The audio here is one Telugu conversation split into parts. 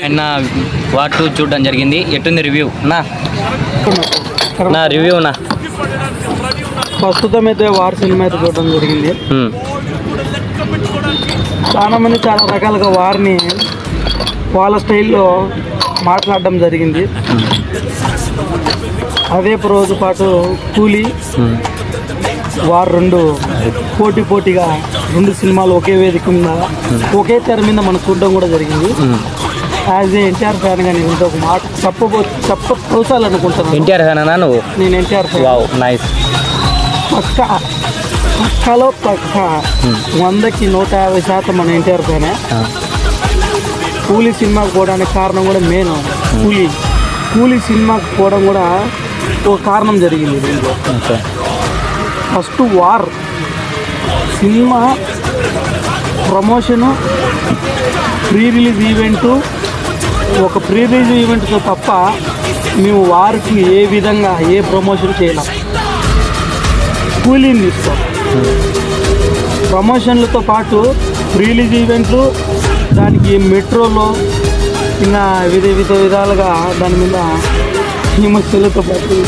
నా వార్ 2 చూడడం జరిగింది. ఎట్టుంది రివ్యూ నా రివ్యూ నా ప్రస్తుతం అయితే వార్ సినిమా అయితే చూడడం జరిగింది. చాలా మంది చాలా రకాలుగా వార్ని వాళ్ళ స్టైల్లో మాట్లాడడం జరిగింది. అదే రోజు పాటు కూలీ వార్ రెండు పోటీగా రెండు సినిమాలు ఒకే వేదిక మీద ఒకే తెర మీద మనం చూడడం కూడా జరిగింది. యాజ్ ఏ ఎన్టీఆర్ ఫ్యాన్గా నేను ఇంకొక మాట చెప్పాలనుకుంటున్నాను. ఎన్టీఆర్ ఫ్యానా నువ్వు? నేను ఎన్టీఆర్ ఫ్యాన్. Wow nice. పక్కలో 100కి 150% మన ఎన్టీఆర్ ఫ్యానే. కూలీ సినిమాకి పోవడానికి కారణం కూడా మెయిన్ కూలీ సినిమాకి పోవడం కూడా ఒక కారణం జరిగింది దీంట్లో. First war cinema promotion pre release event ఒక ప్రీ రిలీజ్ ఈవెంట్తో తప్ప మేము వారికి ఏ విధంగా ఏ ప్రమోషన్ చేయలేం. కూలీని తీసుకో ప్రమోషన్లతో పాటు ప్రీ రిలీజ్ ఈవెంట్లు దానికి మెట్రోలో ఇంకా విధాలుగా దాని మీద విమర్శలతో పాటు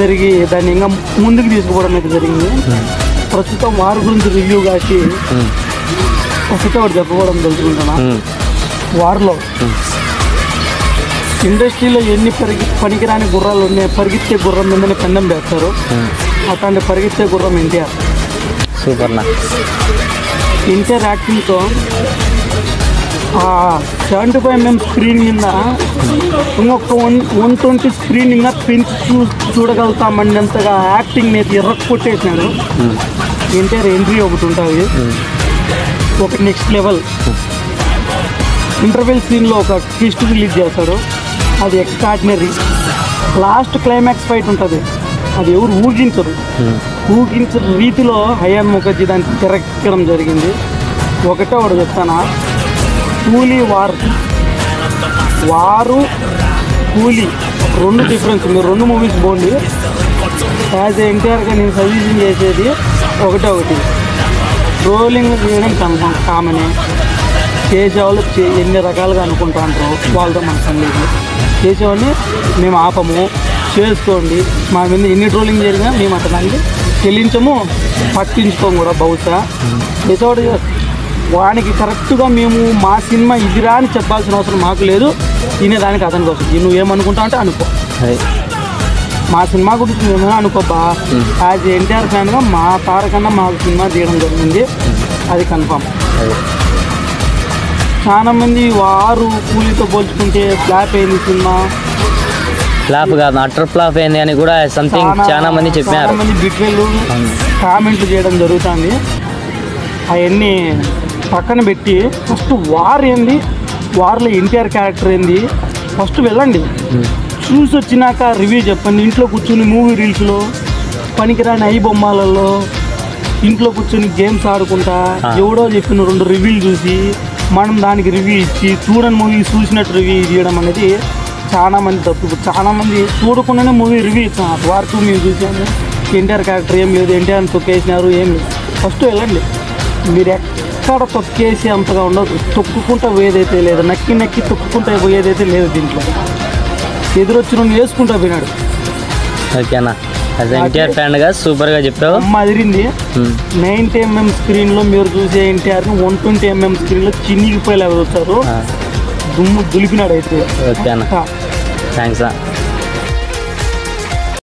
జరిగి దాన్ని ఇంకా ముందుకు తీసుకుపోవడం అయితే జరిగింది. ప్రస్తుతం వారి గురించి రివ్యూ కాసి ఒకటి చెప్పుకోవడం తెలుసుకుంటున్నా. వారిలో ఇండస్ట్రీలో ఎన్ని పనికిరాని గుర్రాలు ఉన్నాయి, పరిగెత్తే గుర్రం మీదనే పెండం వేస్తారు. అట్లాంటి పరిగెత్తే గుర్రం ఎన్టీఆర్. సూపర్ నా ఎన్టీఆర్ యాక్టింగ్తో 75mm స్క్రీన్ మీద ఇంకొక 120 స్క్రీన్ ఇంకా పెంచి చూడగలుగుతామన్నంతగా యాక్టింగ్ నేతి ఎర్రకు కొట్టేసినాడు. ఎన్టీఆర్ ఎంట్రీ ఒకటి ఉంటుంది, ఒక నెక్స్ట్ లెవెల్. ఇంటర్వెల్ సీన్లో ఒక ట్విస్ట్ రిలీజ్ చేస్తాడు, అది ఎక్స్ట్రాడినరీ. లాస్ట్ క్లైమాక్స్ ఫైట్ ఉంటుంది, అది ఎవరు ఊహించరు రీతిలో హయాన్ ముఖర్జీ దాన్ని తెరకెక్కడం జరిగింది. ఒకటే చెప్తానా, కూలీ వారు కూలీ రెండు డిఫరెన్స్. మీరు రెండు మూవీస్ పోండి. యాజ్ ఎన్టీఆర్గా నేను సజెషన్ చేసేది ఒకటి ట్రోలింగ్ చేయడం కామనే. చేసేవాళ్ళు ఎన్ని రకాలుగా అనుకుంటా అంటారు, వాళ్ళతో మన సందేహం. చేసేవాడిని మేము ఆపము, చేసుకోండి. మా మీద ఎన్ని ట్రోలింగ్ జరిగినా మేము అతనికి చెల్లించము, పట్టించుకోము కూడా. బహుశా చేసేవాడు వానికి కరెక్ట్గా మేము మా సినిమా ఇదిరా అని చెప్పాల్సిన అవసరం మాకు లేదు. తినేదానికి అతనికి వస్తుంది. నువ్వేమనుకుంటావు అంటే అనుకో, మా సినిమా గురించి మేమైనా అనుకోబ్బా. యాజ్ ఎన్టీఆర్ ఫ్యాన్గా మా తారకన్నా మాకు సినిమా తీయడం జరిగింది, అది కన్ఫామ్. చాలా మంది వారు కూలీతో పోల్చుకుంటే ఫ్లాప్ అయింది సినిమా. ఫ్లాప్ కాదు, అటర్ ఫ్లాప్ అయింది అని కూడా సంథింగ్ చాలా మంది చెప్పారు. చాలా మంది బిట్రేలు కామెంట్లు చేయడం జరుగుతుంది. అవన్నీ పక్కన పెట్టి ఫస్ట్ వార్ ఏంది, వార్లో ఎన్టీఆర్ క్యారెక్టర్ ఏంది ఫస్ట్ వెళ్ళండి, చూసి వచ్చినాక రివ్యూ చెప్పండి. ఇంట్లో కూర్చుని మూవీ రీల్స్లో పనికిరాని ఐ బొమ్మలలో ఇంట్లో కూర్చొని గేమ్స్ ఆడుకుంటా ఎవడో చెప్పిన 2 రివ్యూలు చూసి మనం దానికి రివ్యూ ఇచ్చి చూడని మూవీ చూసినట్టు రివ్యూ ఇవ్వడం అనేది చాలా మంది తప్పు. చాలా మంది చూడకుండానే మూవీ రివ్యూ ఇచ్చాను. వార్ 2 మేము చూసాము, ఎన్టీఆర్ క్యారెక్టర్ ఏం లేదు, ఎన్టీఆర్ని తొక్కేసినారు ఏం లేదు. ఫస్ట్ వెళ్ళండి. మీరు ఎక్కడ తొక్కేసి అంతగా ఉండదు, తొక్కుకుంటా పోయేదైతే లేదు, నక్కి తొక్కుకుంటా పోయేదైతే లేదు. దీంట్లో ఎదురొచ్చిన వేసుకుంటా పోయినాడు. ఓకేనా, ఎన్టీఆర్ ఫ్యాన్గా సూపర్గా చెప్పావు. అమ్మ అదిరింది. 90mm స్క్రీన్లో మీరు చూసే ఎన్టీఆర్ని 120mm స్క్రీన్లో చిన్నిగిపోయేలా వచ్చారు. దుమ్ము దులిపినాడు అయితే. ఓకేనా, థ్యాంక్స్.